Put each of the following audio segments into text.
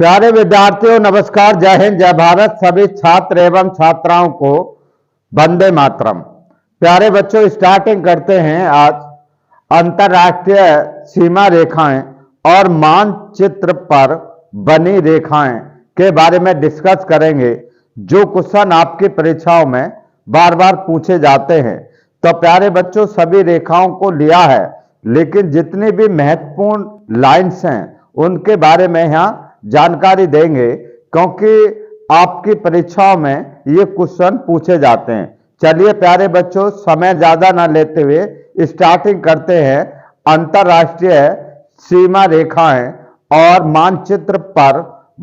प्यारे विद्यार्थियों, नमस्कार। जय हिंद, जय भारत। सभी छात्र एवं छात्राओं को वंदे मातरम। प्यारे बच्चों, स्टार्टिंग करते हैं आज अंतरराष्ट्रीय सीमा रेखाएं और मानचित्र पर बनी रेखाएं के बारे में डिस्कस करेंगे, जो क्वेश्चन आपकी परीक्षाओं में बार बार पूछे जाते हैं। तो प्यारे बच्चों, सभी रेखाओं को लिया है, लेकिन जितनी भी महत्वपूर्ण लाइंस हैं उनके बारे में यहाँ जानकारी देंगे, क्योंकि आपकी परीक्षाओं में ये क्वेश्चन पूछे जाते हैं। चलिए प्यारे बच्चों, समय ज्यादा ना लेते हुए स्टार्टिंग करते हैं अंतरराष्ट्रीय सीमा रेखाएं और मानचित्र पर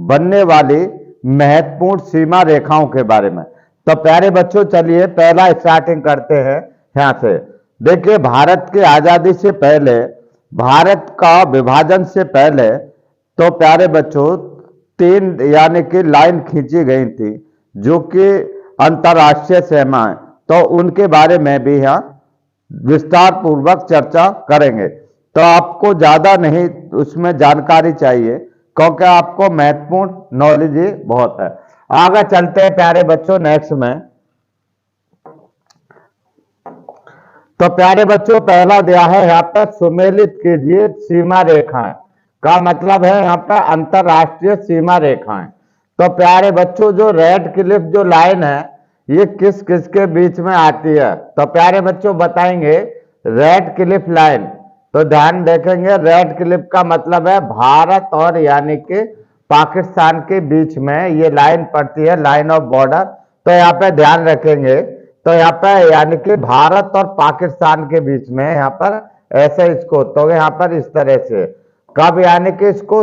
बनने वाली महत्वपूर्ण सीमा रेखाओं के बारे में। तो प्यारे बच्चों, चलिए पहला स्टार्टिंग करते हैं यहां से। देखिए, भारत की आजादी से पहले, भारत का विभाजन से पहले तो प्यारे बच्चों तीन यानी कि लाइन खींची गई थी, जो कि अंतरराष्ट्रीय सीमाएं, तो उनके बारे में भी यहाँ विस्तार पूर्वक चर्चा करेंगे। तो आपको ज्यादा नहीं उसमें जानकारी चाहिए, क्योंकि आपको महत्वपूर्ण नॉलेज ही बहुत है। आगे चलते हैं प्यारे बच्चों नेक्स्ट में। तो प्यारे बच्चों, पहला दिया है यहाँ पर, सुमेलित कीजिए सीमा रेखाएं। का मतलब है यहाँ पर अंतरराष्ट्रीय सीमा रेखाएं। तो प्यारे बच्चों, जो रेड क्लिफ जो लाइन है, ये किस किस के बीच में आती है? तो प्यारे बच्चों बताएंगे, रेड क्लिफ लाइन। तो ध्यान देखेंगे, रेड क्लिफ का मतलब है भारत और यानी कि पाकिस्तान के बीच में ये लाइन पड़ती है, लाइन ऑफ बॉर्डर। तो यहाँ पे ध्यान रखेंगे, तो यहाँ पे यानी कि भारत और पाकिस्तान के बीच में यहाँ पर ऐसे इसको, तो यहाँ पर इस तरह से कब यानी कि इसको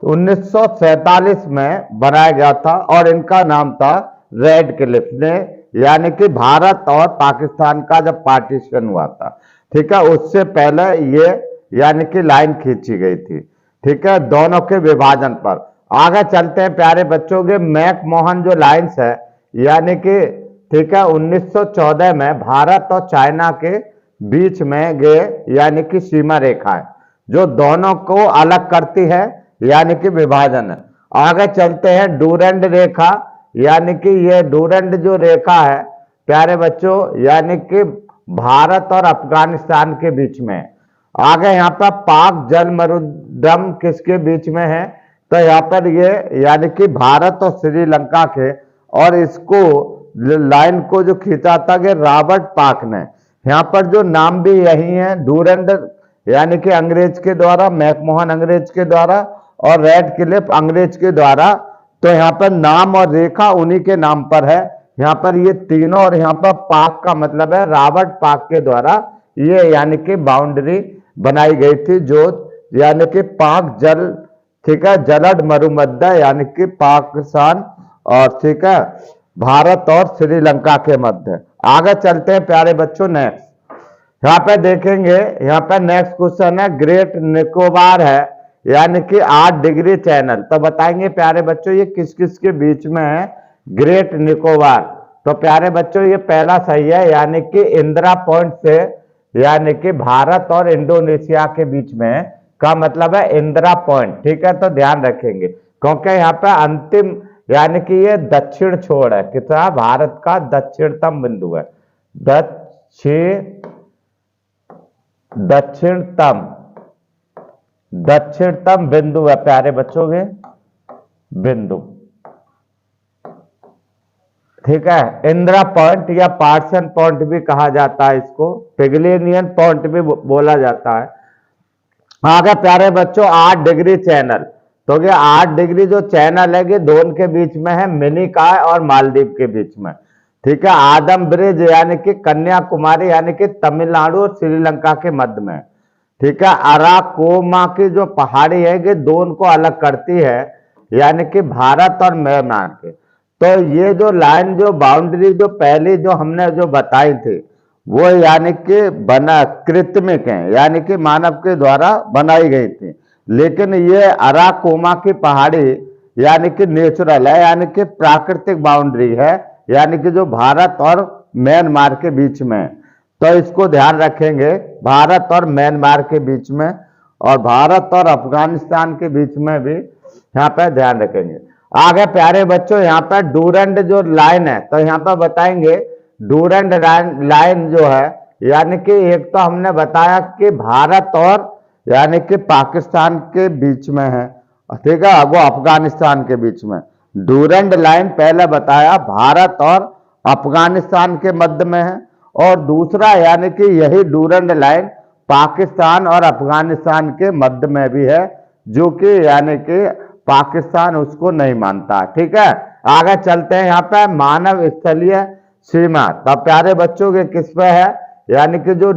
1947 में बनाया गया था, और इनका नाम था रेड क्लिफ ने, यानी कि भारत और पाकिस्तान का जब पार्टीशन हुआ था, ठीक है, उससे पहले ये यानी कि लाइन खींची गई थी, ठीक है, दोनों के विभाजन पर। आगे चलते हैं प्यारे बच्चों के, मैकमोहन जो लाइन्स है, यानी कि ठीक है 1914 में भारत और चाइना के बीच में गए यानी कि सीमा रेखा है, जो दोनों को अलग करती है, यानी कि विभाजन है। आगे चलते हैं, डूरंड रेखा, यानी कि ये डूरंड जो रेखा है प्यारे बच्चों, यानी कि भारत और अफगानिस्तान के बीच में। आगे यहाँ पर पाक जलमरुद्रम किसके बीच में है? तो यहाँ पर ये यानी कि भारत और श्रीलंका के, और इसको लाइन को जो खींचा था कि रॉबर्ट पाक ने। यहाँ पर जो नाम भी यही है, डूरंड यानी कि अंग्रेज के द्वारा, मैकमोहन अंग्रेज के द्वारा, और रेड क्लिफ अंग्रेज के द्वारा। तो यहाँ पर नाम और रेखा उन्हीं के नाम पर है यहाँ पर ये तीनों, और यहाँ पर पाक का मतलब है रॉबर्ट पाक के द्वारा ये यानी कि बाउंड्री बनाई गई थी, जो यानी कि पाक जल, ठीक है, जलद मरुमध्य यानी कि पाकिस्तान और ठीक है भारत और श्रीलंका के मध्य। आगे चलते हैं प्यारे बच्चों नेक्स्ट। यहाँ पे देखेंगे, यहाँ पे नेक्स्ट क्वेश्चन है, ग्रेट निकोबार है, यानी कि 8 डिग्री चैनल। तो बताएंगे प्यारे बच्चों ये किस किस के बीच में है ग्रेट निकोबार? तो प्यारे बच्चों ये पहला सही है, यानी कि इंदिरा पॉइंट से, यानी कि भारत और इंडोनेशिया के बीच में, का मतलब है इंदिरा पॉइंट, ठीक है। तो ध्यान रखेंगे, क्योंकि यहाँ पे अंतिम यानी कि ये दक्षिण छोर है, कितना भारत का दक्षिणतम बिंदु है, दक्षिणतम बिंदु है प्यारे बच्चों के बिंदु, ठीक है। इंदिरा पॉइंट या पार्सन पॉइंट भी कहा जाता है, इसको पिगलेनियन पॉइंट भी बोला जाता है। आगे प्यारे बच्चों 8 डिग्री चैनल, तो ये 8 डिग्री जो चैनल है ये दोनों के बीच में है, मिनिकॉय और मालदीव के बीच में, ठीक है। आदम ब्रिज यानी कि कन्याकुमारी यानी कि तमिलनाडु और श्रीलंका के मध्य में, ठीक है। अराकोमा की जो पहाड़ी है ये दोनों को अलग करती है, यानी कि भारत और म्यांमार के। तो ये जो लाइन जो बाउंड्री जो पहली जो हमने जो बताई थी, वो यानी कि बना कृत्रिमिक है, यानी कि मानव के द्वारा बनाई गई थी, लेकिन ये अराकोमा की पहाड़ी यानी कि नेचुरल है, यानी कि प्राकृतिक बाउंड्री है, यानी कि जो भारत और म्यांमार के बीच में। तो इसको ध्यान रखेंगे, भारत और म्यांमार के बीच में, और भारत और अफगानिस्तान के बीच में भी यहाँ पर ध्यान रखेंगे। आगे प्यारे बच्चों यहाँ पर डूरंड जो लाइन है, तो यहाँ पर बताएंगे डूरंड लाइन जो है, यानी कि एक तो हमने बताया कि भारत और यानी कि पाकिस्तान के बीच में है, ठीक है, वो अफगानिस्तान के बीच में। डूरंड लाइन पहले बताया भारत और अफगानिस्तान के मध्य में है, और दूसरा यानी कि यही डूरंड लाइन पाकिस्तान और अफगानिस्तान के मध्य में भी है, जो कि यानी कि पाकिस्तान उसको नहीं मानता, ठीक है। आगे चलते हैं, यहाँ पे मानव स्थलीय सीमा, तब प्यारे बच्चों के किस पे है, यानी कि जो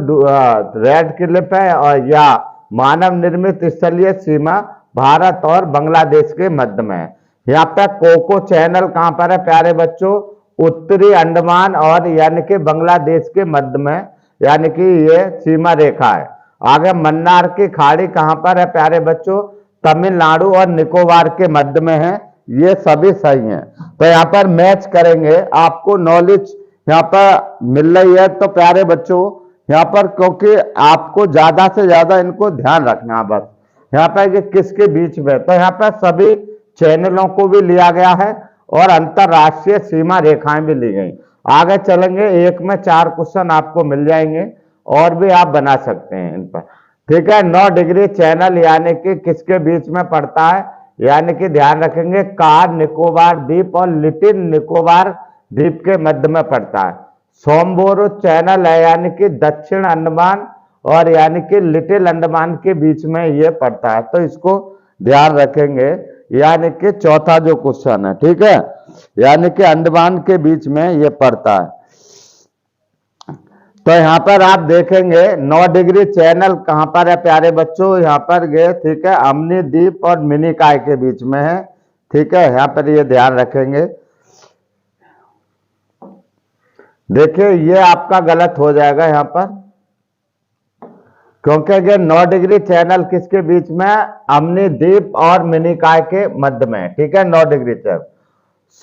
रेड क्लिफ है और या मानव निर्मित स्थलीय सीमा भारत और बांग्लादेश के मध्य में है। यहाँ पे कोको चैनल कहाँ पर है प्यारे बच्चों, उत्तरी अंडमान और यानी कि बांग्लादेश के मध्य में, यानी कि ये सीमा रेखा है। आगे मन्नार की खाड़ी कहाँ पर है प्यारे बच्चों, तमिलनाडु और निकोबार के मध्य में है। ये सभी सही हैं, तो यहाँ पर मैच करेंगे, आपको नॉलेज यहाँ पर मिल रही है। तो प्यारे बच्चों यहाँ पर क्योंकि आपको ज्यादा से ज्यादा इनको ध्यान रखना, बस यहाँ पर कि किसके बीच में, तो यहाँ पर सभी चैनलों को भी लिया गया है और अंतरराष्ट्रीय सीमा रेखाएं भी ली गई। आगे चलेंगे, एक में 4 क्वेश्चन आपको मिल जाएंगे और भी आप बना सकते हैं इन पर, ठीक है। 9 डिग्री चैनल यानी कि किसके बीच में पड़ता है, यानी कि ध्यान रखेंगे कार निकोबार द्वीप और लिटिल निकोबार द्वीप के मध्य में पड़ता है। सोमबोरो चैनल है यानी कि दक्षिण अंडमान और यानी कि लिटिल अंडमान के बीच में ये पड़ता है, तो इसको ध्यान रखेंगे, यानी कि चौथा जो क्वेश्चन है, ठीक है, यानी कि अंडमान के बीच में ये पड़ता है। तो यहाँ पर आप देखेंगे 9 डिग्री चैनल कहाँ पर है प्यारे बच्चों, यहाँ पर गए, ठीक है, अमनी द्वीप और मिनिकॉय के बीच में है, ठीक है, यहाँ पर ये ध्यान रखेंगे। देखिए ये आपका गलत हो जाएगा यहाँ पर, क्योंकि अगर 9 डिग्री चैनल किसके बीच में, अमनी द्वीप और मिनिकॉय के मध्य में, ठीक है, 9 डिग्री चैनल।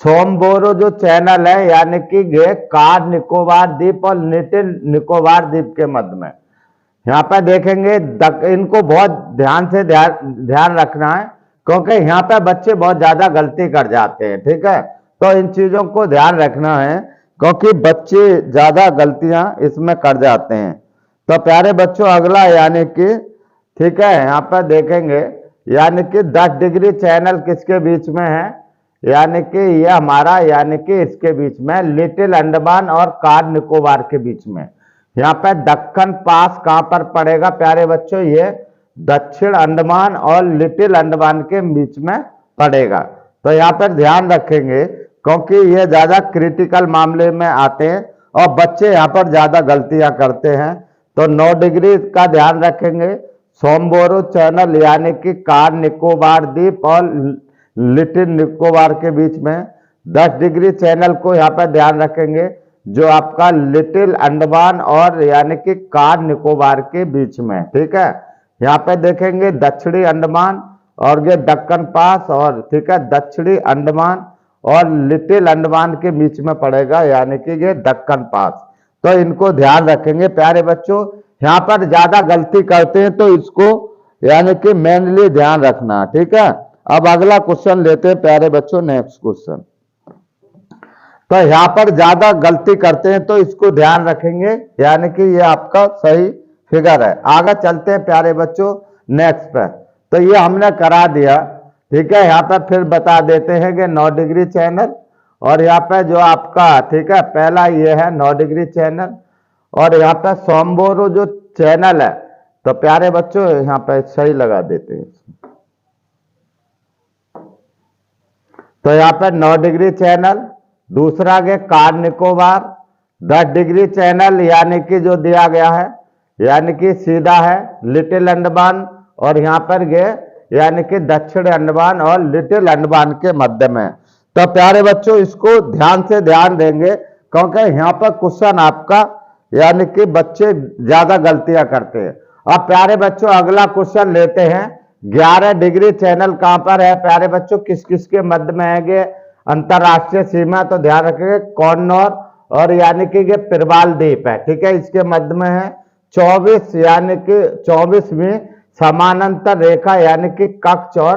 सोमबोरो जो चैनल है यानी कि ये कार निकोबार द्वीप और लिटिल निकोबार द्वीप के मध्य में। यहाँ पर देखेंगे इनको बहुत ध्यान से ध्यान रखना है, क्योंकि यहाँ पे बच्चे बहुत ज्यादा गलती कर जाते हैं, ठीक है, तो इन चीजों को ध्यान रखना है, क्योंकि बच्चे ज्यादा गलतियां इसमें कर जाते हैं। तो प्यारे बच्चों अगला यानी कि, ठीक है, यहाँ पर देखेंगे यानी कि 10 डिग्री चैनल किसके बीच में है, यानी कि ये हमारा यानी कि इसके बीच में लिटिल अंडमान और कार निकोबार के बीच में। यहाँ पे दक्कन पास कहाँ पर पड़ेगा प्यारे बच्चों, ये दक्षिण अंडमान और लिटिल अंडमान के बीच में पड़ेगा। तो यहाँ पर ध्यान रखेंगे, क्योंकि ये ज्यादा क्रिटिकल मामले में आते हैं और बच्चे यहाँ पर ज्यादा गलतियां करते हैं। तो 9 डिग्री का ध्यान रखेंगे, सोमबोरो चैनल यानी कि कार निकोबार द्वीप और लिटिल निकोबार के बीच में। 10 डिग्री चैनल को यहाँ पर ध्यान रखेंगे, जो आपका लिटिल अंडमान और यानी कि कार निकोबार के बीच में, ठीक है। यहाँ पे देखेंगे दक्षिणी अंडमान और ये दक्कन पास और, ठीक है, दक्षिणी अंडमान और लिटिल अंडमान के बीच में पड़ेगा, यानी कि ये दक्कन पास। तो इनको ध्यान रखेंगे प्यारे बच्चों, यहाँ पर ज्यादा गलती करते हैं तो इसको यानी कि मेनली ध्यान रखना, ठीक है। अब अगला क्वेश्चन लेते हैं प्यारे बच्चों, नेक्स्ट क्वेश्चन। तो यहाँ पर ज्यादा गलती करते हैं तो इसको ध्यान रखेंगे, यानी कि ये आपका सही फिगर है। आगे चलते हैं प्यारे बच्चों नेक्स्ट पर। तो ये हमने करा दिया, ठीक है। यहाँ पर फिर बता देते हैं कि 9 डिग्री चैनल, और यहाँ पे जो आपका, ठीक है, पहला ये है 9 डिग्री चैनल, और यहाँ पे सोमबोरो जो चैनल है, तो प्यारे बच्चों यहाँ पे सही लगा देते हैं। तो यहाँ पे 9 डिग्री चैनल, दूसरा के कार निकोबार 10 डिग्री चैनल, यानी कि जो दिया गया है यानी कि सीधा है लिटिल अंडमान, और यहाँ पर ये यानी कि दक्षिण अंडमान और लिटिल अंडमान के मध्य में। तो प्यारे बच्चों इसको ध्यान से ध्यान देंगे, क्योंकि यहाँ पर क्वेश्चन आपका यानी कि बच्चे ज्यादा गलतियां करते हैं। अब प्यारे बच्चों अगला क्वेश्चन लेते हैं, 11 डिग्री चैनल कहां पर है प्यारे बच्चों, किस किस के मध्य में है अंतरराष्ट्रीय सीमा, तो ध्यान रखेंगे कॉर्नर और यानी कि ये पिरवाल द्वीप है, ठीक है, इसके मध्य में है। 24 यानी कि 24वीं समानांतर रेखा यानी कि कक्ष और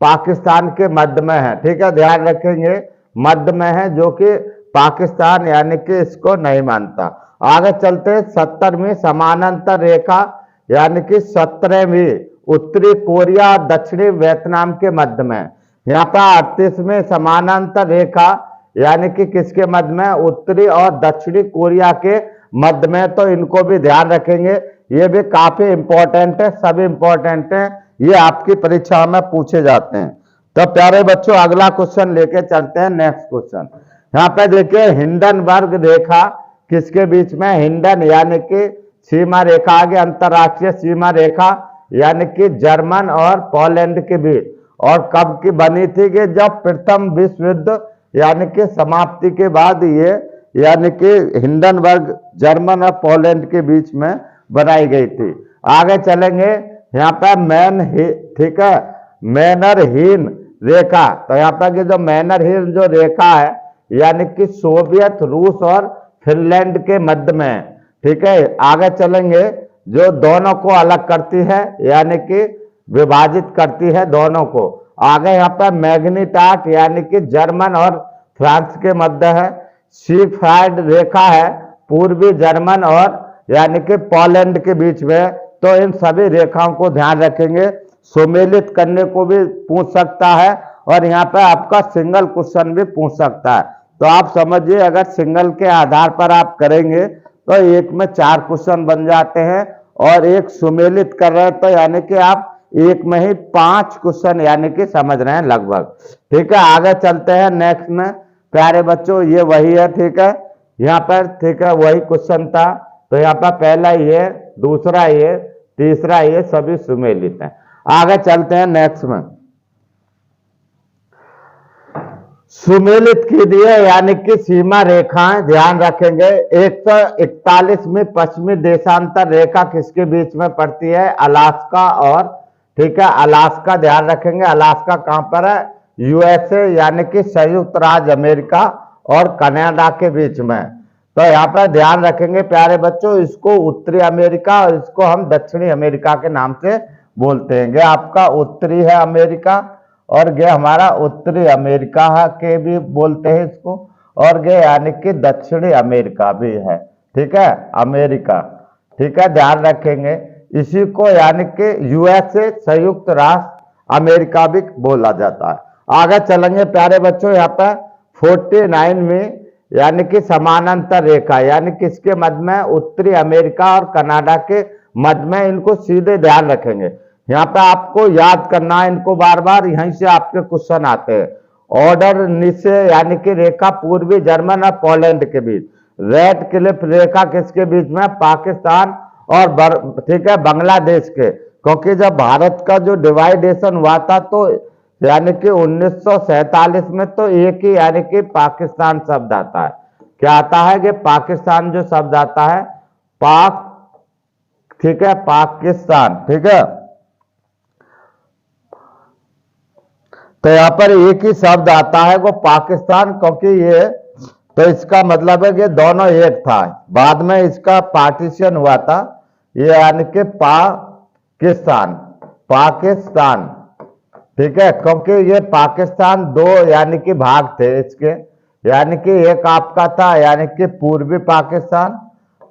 पाकिस्तान के मध्य में है, ठीक है, ध्यान रखेंगे मध्य में है, जो कि पाकिस्तान यानी कि इसको नहीं मानता। आगे चलते हैं 70वीं समानांतर रेखा यानी कि 17वीं उत्तरी कोरिया और दक्षिणी वियतनाम के मध्य में। यहाँ पर 38वीं समानांतर रेखा यानी कि किसके मध्य में, उत्तरी और दक्षिणी कोरिया के मध्य में। तो इनको भी ध्यान रखेंगे, ये भी काफी इंपॉर्टेंट है, सब इंपॉर्टेंट है, ये आपकी परीक्षा में पूछे जाते हैं। तो प्यारे बच्चों अगला क्वेश्चन लेके चलते हैं, नेक्स्ट क्वेश्चन। यहाँ पे देखिए हिंडनबर्ग रेखा किसके बीच में, हिंडन यानी कि सीमा रेखा, आगे अंतरराष्ट्रीय सीमा रेखा यानी कि जर्मन और पोलैंड के बीच, और कब की बनी थी कि जब प्रथम विश्व युद्ध यानी कि समाप्ति के बाद ये यानी कि हिंडनबर्ग जर्मन और पोलैंड के बीच में बनाई गई थी। आगे चलेंगे यहाँ पर ठीक है, मैनरहीन रेखा। तो यहाँ पर की जो मैनरहीन जो रेखा है यानी कि सोवियत रूस और फिनलैंड के मध्य में, ठीक है। आगे चलेंगे जो दोनों को अलग करती है यानी कि विभाजित करती है दोनों को। आगे यहाँ पर मैग्नीटाट यानी कि जर्मन और फ्रांस के मध्य है। सीफ्राइड रेखा है पूर्वी जर्मन और यानी कि पोलैंड के बीच में। तो इन सभी रेखाओं को ध्यान रखेंगे, सुमेलित करने को भी पूछ सकता है और यहाँ पर आपका सिंगल क्वेश्चन भी पूछ सकता है। तो आप समझिए अगर सिंगल के आधार पर आप करेंगे तो एक में 4 क्वेश्चन बन जाते हैं, और एक सुमेलित कर रहे हैं तो यानी कि आप एक में ही 5 क्वेश्चन यानी कि समझ रहे हैं लगभग, ठीक है। आगे चलते हैं नेक्स्ट में प्यारे बच्चों, ये वही है, ठीक है, यहाँ पर, ठीक है, वही क्वेश्चन था। तो यहाँ पर पहला ये, दूसरा ये, तीसरा ये, सभी सुमेलित हैं। आगे चलते हैं नेक्स्ट में, सुमेलित कीजिए यानी कि सीमा रेखाएं, ध्यान रखेंगे 141 में पश्चिमी देशांतर रेखा किसके बीच में पड़ती है, अलास्का और, ठीक है, अलास्का ध्यान रखेंगे। अलास्का कहां पर है, यूएसए यानी कि संयुक्त राज्य अमेरिका और कनाडा के बीच में। तो यहाँ पर ध्यान रखेंगे प्यारे बच्चों, इसको उत्तरी अमेरिका और इसको हम दक्षिणी अमेरिका के नाम से बोलते हैं। ये आपका उत्तरी है अमेरिका और ये हमारा उत्तरी अमेरिका है के भी बोलते हैं इसको, और ये यानी कि दक्षिणी अमेरिका भी है, ठीक है, अमेरिका, ठीक है, ध्यान रखेंगे। इसी को यानी कि यूएसए संयुक्त राष्ट्र अमेरिका भी बोला जाता है। आगे चलेंगे प्यारे बच्चों, यहाँ पर 49 में यानी कि समानांतर रेखा यानी किसके मध्य में, उत्तरी अमेरिका और कनाडा के मध्य में। इनको सीधे ध्यान रखेंगे, यहाँ पे आपको याद करना है इनको बार बार, यहीं से आपके क्वेश्चन आते हैं। ऑर्डर नीचे यानी कि रेखा पूर्वी जर्मन और पोलैंड के बीच। रेड क्लिफ रेखा किसके बीच में, पाकिस्तान और, ठीक है, बांग्लादेश के। क्योंकि जब भारत का जो डिवाइडेशन हुआ था तो यानी कि 1947 में तो एक ही यानी कि पाकिस्तान शब्द आता है। क्या आता है कि पाकिस्तान जो शब्द आता है, पाक, ठीक है, पाकिस्तान, ठीक है। तो यहाँ पर एक ही शब्द आता है वो पाकिस्तान, क्योंकि ये, तो इसका मतलब है कि दोनों एक था। बाद में इसका पार्टीशन हुआ था, ये यानी कि पाकिस्तान, पाकिस्तान, ठीक है, क्योंकि ये पाकिस्तान 2 यानी कि भाग थे इसके, यानी कि एक आपका था यानी कि पूर्वी पाकिस्तान।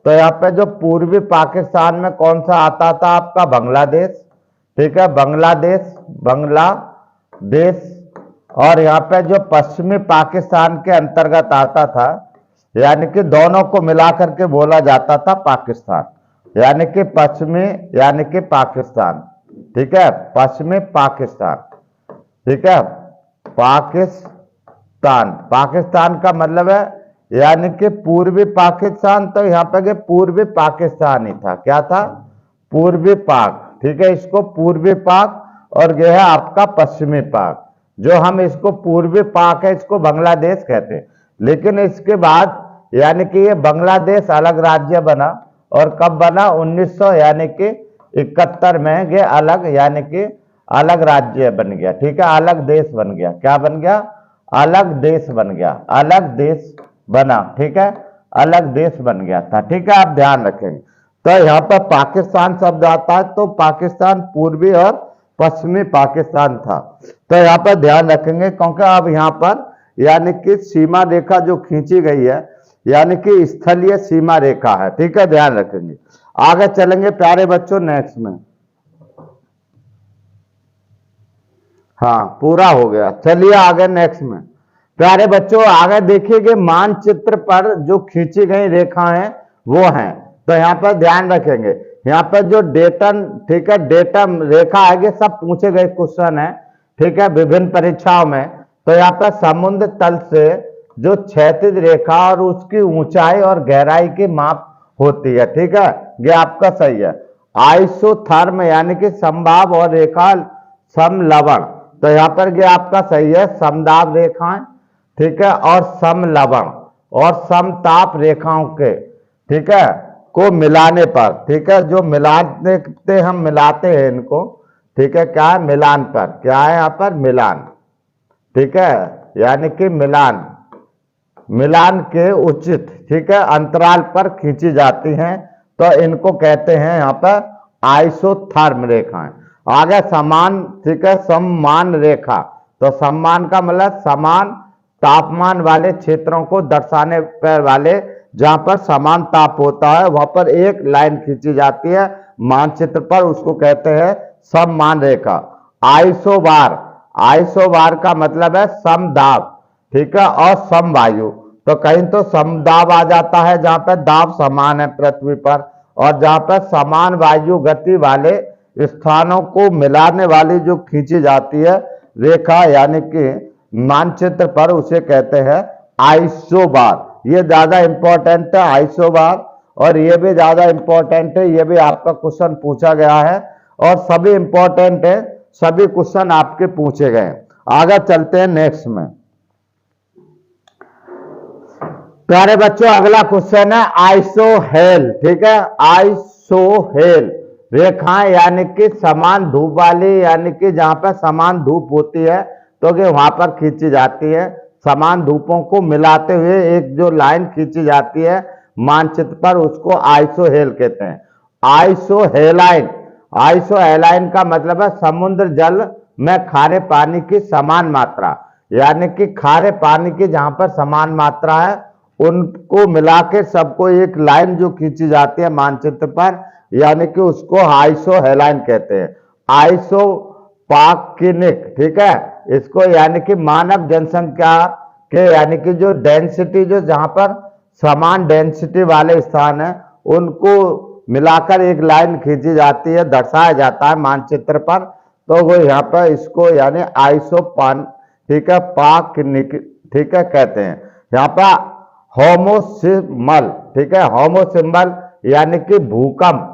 तो यहाँ पे जो पूर्वी पाकिस्तान में कौन सा आता था आपका, बांग्लादेश, ठीक है, बांग्लादेश, बांग्लादेश। और यहाँ पे जो पश्चिमी पाकिस्तान के अंतर्गत आता था यानी कि दोनों को मिलाकर के बोला जाता था पाकिस्तान, यानी कि पश्चिमी यानी कि पाकिस्तान, ठीक है, पश्चिमी पाकिस्तान, ठीक है, पाकिस्तान, पाकिस्तान का मतलब है यानी कि पूर्वी पाकिस्तान। तो यहाँ पे पूर्वी पाकिस्तान ही था, क्या था, पूर्वी पाक, ठीक है, इसको पूर्वी पाक, और यह है आपका पश्चिमी पाक। जो हम इसको पूर्वी पाक है इसको बांग्लादेश कहते हैं। लेकिन इसके बाद यानी कि ये बांग्लादेश अलग राज्य बना, और कब बना, 1900 यानी कि 71 में ये अलग यानी कि अलग राज्य बन गया, ठीक है, अलग देश बन गया। क्या बन गया, अलग देश बन गया, अलग देश बना, ठीक है, अलग देश बन गया था, ठीक है, आप ध्यान रखेंगे। तो यहाँ पर पाकिस्तान शब्द आता है तो पाकिस्तान पूर्वी और पश्चिमी पाकिस्तान था। तो यहाँ पर ध्यान रखेंगे क्योंकि अब यहाँ पर यानी कि सीमा रेखा जो खींची गई है यानी कि स्थलीय सीमा रेखा है, ठीक है, ध्यान रखेंगे। आगे चलेंगे प्यारे बच्चों नेक्स्ट में। हाँ पूरा हो गया, चलिए आगे नेक्स्ट में। प्यारे बच्चों आगे देखिए कि मानचित्र पर जो खींची गई रेखा है वो है, तो यहाँ पर ध्यान रखेंगे यहाँ पर जो डेटन, ठीक है, डेटम रेखा है, ये सब पूछे गए क्वेश्चन है, ठीक है, विभिन्न परीक्षाओं में। तो यहाँ पर समुद्र तल से जो क्षैतिज रेखा और उसकी ऊंचाई और गहराई की माप होती है, ठीक है, ये आपका सही है। आइसोथर्म यानी कि समभाव और रेखा समलवण, तो यहाँ पर ये आपका सही है, समदाब रेखाएं, ठीक है, और समलवण और समताप रेखाओं के, ठीक है, को मिलाने पर, ठीक है, जो मिलाने से हम मिलाते हैं इनको, ठीक है, क्या है, मिलान पर, क्या है यहाँ पर, मिलान, ठीक है, यानी कि मिलान, मिलान के उचित, ठीक है, अंतराल पर खींची जाती हैं, तो इनको कहते हैं यहाँ पर आइसोथर्म रेखाएं। आगे समान, ठीक है, सम्मान रेखा, तो सम्मान का मतलब समान तापमान वाले क्षेत्रों को दर्शाने पर वाले, जहां पर समान ताप होता है वहां पर एक लाइन खींची जाती है मानचित्र पर, उसको कहते हैं सम्मान रेखा। आइसोबार, आइसोबार का मतलब है समदाब, ठीक है, और समवायु, तो कहीं तो समदाब आ जाता है जहां पर दाब समान है पृथ्वी पर, और जहां पर समान वायु गति वाले स्थानों को मिलाने वाली जो खींची जाती है रेखा यानी कि मानचित्र पर, उसे कहते हैं आइसोबार। ये ज्यादा इंपॉर्टेंट है आइसोबार, और ये भी ज्यादा इंपॉर्टेंट है, ये भी आपका क्वेश्चन पूछा गया है, और सभी इंपॉर्टेंट है, सभी क्वेश्चन आपके पूछे गए। आगे चलते हैं नेक्स्ट में। प्यारे बच्चों अगला क्वेश्चन है आइसोहेल, ठीक है, आइसोहेल रेखाएं यानी कि समान धूप वाली, यानी कि जहां पर समान धूप होती है तो कि वहां पर खींची जाती है, समान धूपों को मिलाते हुए एक जो लाइन खींची जाती है मानचित्र पर, उसको आइसोहेल कहते हैं। आइसोहेलाइन, आइसोहेलाइन का मतलब है समुद्र जल में खारे पानी की समान मात्रा, यानी कि खारे पानी की जहां पर समान मात्रा है उनको मिला के सबको एक लाइन जो खींची जाती है मानचित्र पर, यानी कि उसको आइसोहेलाइन कहते हैं। आइसोपाकिनिक, ठीक है, इसको यानी कि मानव जनसंख्या के यानी कि जो डेंसिटी, जो जहां पर समान डेंसिटी वाले स्थान है उनको मिलाकर एक लाइन खींची जाती है, दर्शाया जाता है मानचित्र पर, तो वो यहाँ पर इसको यानी आइसोपान, ठीक है, पाकिनिक, ठीक है, कहते हैं। यहाँ पर होमोसिमल, ठीक है, होमोसिमल यानी कि भूकंप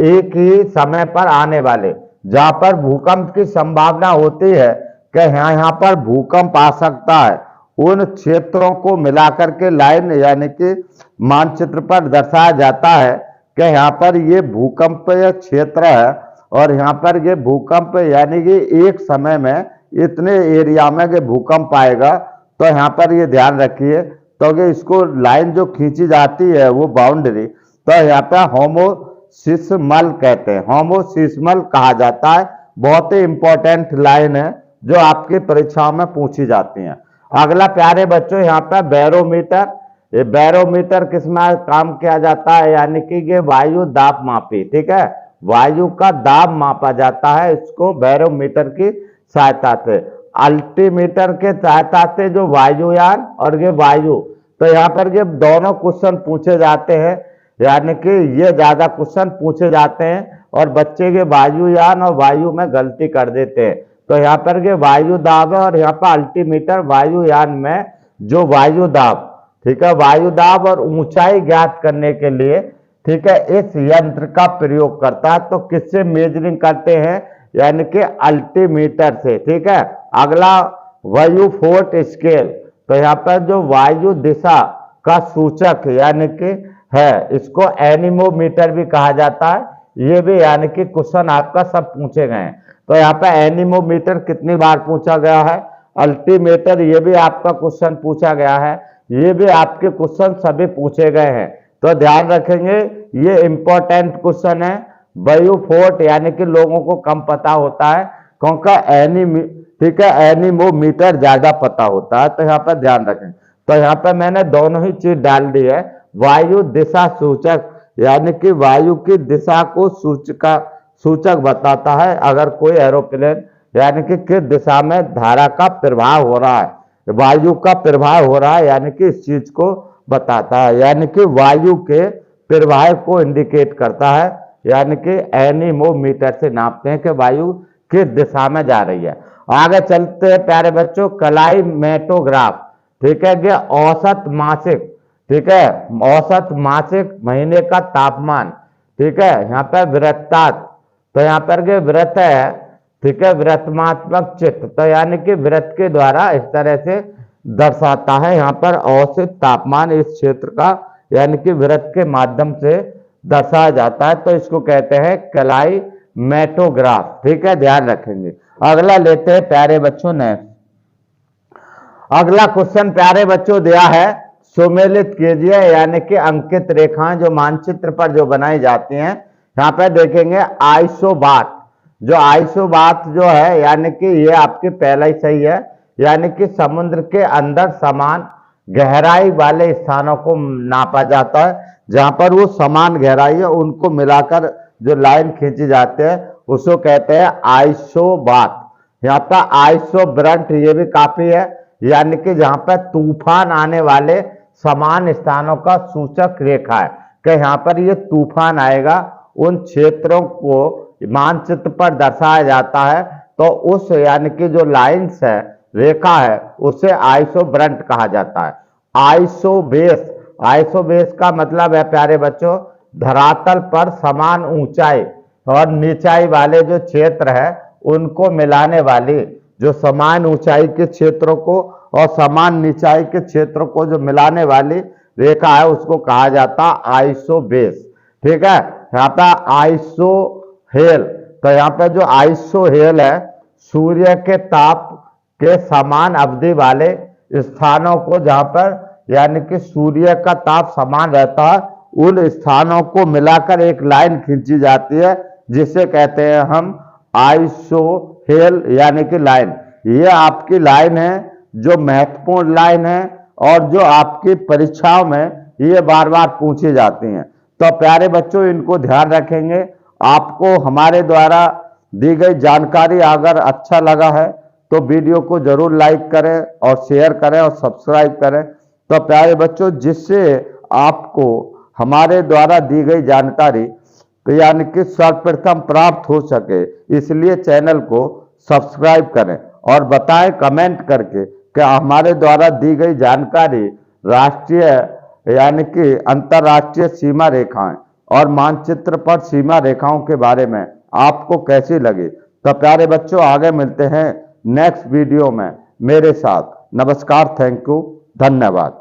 एक ही समय पर आने वाले, जहां पर भूकंप की संभावना होती है कि यहाँ पर भूकंप आ सकता है, उन क्षेत्रों को मिलाकर के लाइन यानी कि मानचित्र पर दर्शाया जाता है कि यहाँ पर ये भूकंपीय क्षेत्र है, और यहाँ पर ये भूकंप यानी कि एक समय में इतने एरिया में ये भूकंप आएगा, तो यहाँ पर ये ध्यान रखिए, तो कि इसको लाइन जो खींची जाती है वो बाउंड्री, तो यहाँ पर होमोसिस्मल कहते हैं, होमोसिस्मल कहा जाता है। बहुत ही इंपॉर्टेंट लाइन है जो आपकी परीक्षाओं में पूछी जाती हैं। अगला प्यारे बच्चों यहाँ पर बैरोमीटर, ये बैरोमीटर किस में काम किया जाता है, यानी कि ये वायु दाब मापी, ठीक है, वायु का दाब मापा जाता है, इसको बैरोमीटर की सहायता से। अल्टीमीटर के सहायता से जो वायुयान और ये वायु, तो यहाँ पर ये दोनों क्वेश्चन पूछे जाते हैं, यानी कि ये ज्यादा क्वेश्चन पूछे जाते हैं और बच्चे के वायुयान और वायु में गलती कर देते हैं। तो यहाँ पर के वायु दाब है और यहाँ पर अल्टीमीटर वायुयान में जो वायु दाब, ठीक है, वायु दाब और ऊंचाई ज्ञात करने के लिए, ठीक है, इस यंत्र का प्रयोग करता है। तो किससे मेजरिंग करते हैं, यानी कि अल्टीमीटर से, ठीक है। अगला वायुफोर्ट स्केल, तो यहाँ पर जो वायु दिशा का सूचक यानी कि है, इसको एनीमोमीटर भी कहा जाता है, ये भी यानी कि क्वेश्चन आपका सब पूछे गए हैं। तो यहाँ पे एनीमोमीटर कितनी बार पूछा गया है, अल्टीमीटर ये भी आपका क्वेश्चन पूछा गया है, ये भी आपके क्वेश्चन सभी पूछे गए हैं, तो ध्यान रखेंगे ये इंपॉर्टेंट क्वेश्चन है। वायुफोर्ट यानी कि लोगों को कम पता होता है क्योंकि ठीक है, एनीमोमीटर ज्यादा पता होता है, तो यहाँ पर ध्यान रखें। तो यहाँ पर मैंने दोनों ही चीज डाल दी है। वायु दिशा सूचक यानी कि वायु की दिशा को सूचक बताता है, अगर कोई एरोप्लेन यानी कि किस दिशा में धारा का प्रभाव हो रहा है, वायु का प्रभाव हो रहा है, यानी कि इस चीज को बताता है, यानी कि वायु के प्रवाह को इंडिकेट करता है, यानी कि एनीमोमीटर से नापते हैं कि वायु किस दिशा में जा रही है। आगे चलते हैं प्यारे बच्चों, क्लाइमेटोग्राफ, ठीक है, ये औसत मासिक, ठीक है, औसत मासिक महीने का तापमान, ठीक है, यहाँ पर वृत्तांत, तो यहाँ पर के वृत्त है, ठीक है, वृत्तमात्मक चित्र, तो यानी कि वृत्त के द्वारा इस तरह से दर्शाता है यहाँ पर औसत तापमान इस क्षेत्र का, यानी कि वृत्त के माध्यम से दर्शाया जाता है, तो इसको कहते हैं क्लाइमेटोग्राफ, ठीक है, ध्यान रखेंगे। अगला लेते हैं प्यारे बच्चों ने, अगला क्वेश्चन प्यारे बच्चों दिया है, सुमेलित कीजिए, यानी कि अंकित रेखाएं जो मानचित्र पर जो बनाई जाती हैं, यहाँ पे देखेंगे आइसोबात, जो आइसोबात जो है, यानी कि ये आपके पहला ही सही है, यानी कि समुद्र के अंदर समान गहराई वाले स्थानों को नापा जाता है, जहां पर वो समान गहराई है उनको मिलाकर जो लाइन खींची जाती है उसको कहते हैं आइसोबात। यहाँ पर आइसोब्रंट ये भी काफी है, यानी कि जहां पर तूफान आने वाले समान स्थानों का सूचक रेखा है, कि यहाँ पर ये तूफान आएगा, उन क्षेत्रों को मानचित्र पर दर्शाया जाता है, तो उस यानी कि जो लाइंस है, रेखा है, उसे आइसोब्रंट कहा जाता है। आइसोबेस, आइसोबेस का मतलब है प्यारे बच्चों, धरातल पर समान ऊंचाई और नीचाई वाले जो क्षेत्र है उनको मिलाने वाली, जो समान ऊंचाई के क्षेत्रों को और समान नीचाई के क्षेत्रों को जो मिलाने वाली रेखा है उसको कहा जाता है आइसोबेस, ठीक है। यहाँ पर आइसोहेल, तो यहाँ पर जो आइसोहेल है, सूर्य के ताप के समान अवधि वाले स्थानों को, जहां पर यानी कि सूर्य का ताप समान रहता है, उन स्थानों को मिलाकर एक लाइन खींची जाती है, जिसे कहते हैं हम आइसोहेल यानी कि लाइन। ये आपकी लाइन है जो महत्वपूर्ण लाइन है और जो आपकी परीक्षाओं में ये बार बार पूछी जाती हैं, तो प्यारे बच्चों इनको ध्यान रखेंगे। आपको हमारे द्वारा दी गई जानकारी अगर अच्छा लगा है तो वीडियो को जरूर लाइक करें और शेयर करें और सब्सक्राइब करें, तो प्यारे बच्चों जिससे आपको हमारे द्वारा दी गई जानकारी यानी कि सर्वप्रथम प्राप्त हो सके, इसलिए चैनल को सब्सक्राइब करें और बताएं कमेंट करके कि हमारे द्वारा दी गई जानकारी राष्ट्रीय यानी कि अंतर्राष्ट्रीय सीमा रेखाएं और मानचित्र पर सीमा रेखाओं के बारे में आपको कैसी लगी। तो प्यारे बच्चों आगे मिलते हैं नेक्स्ट वीडियो में मेरे साथ। नमस्कार, थैंक यू, धन्यवाद।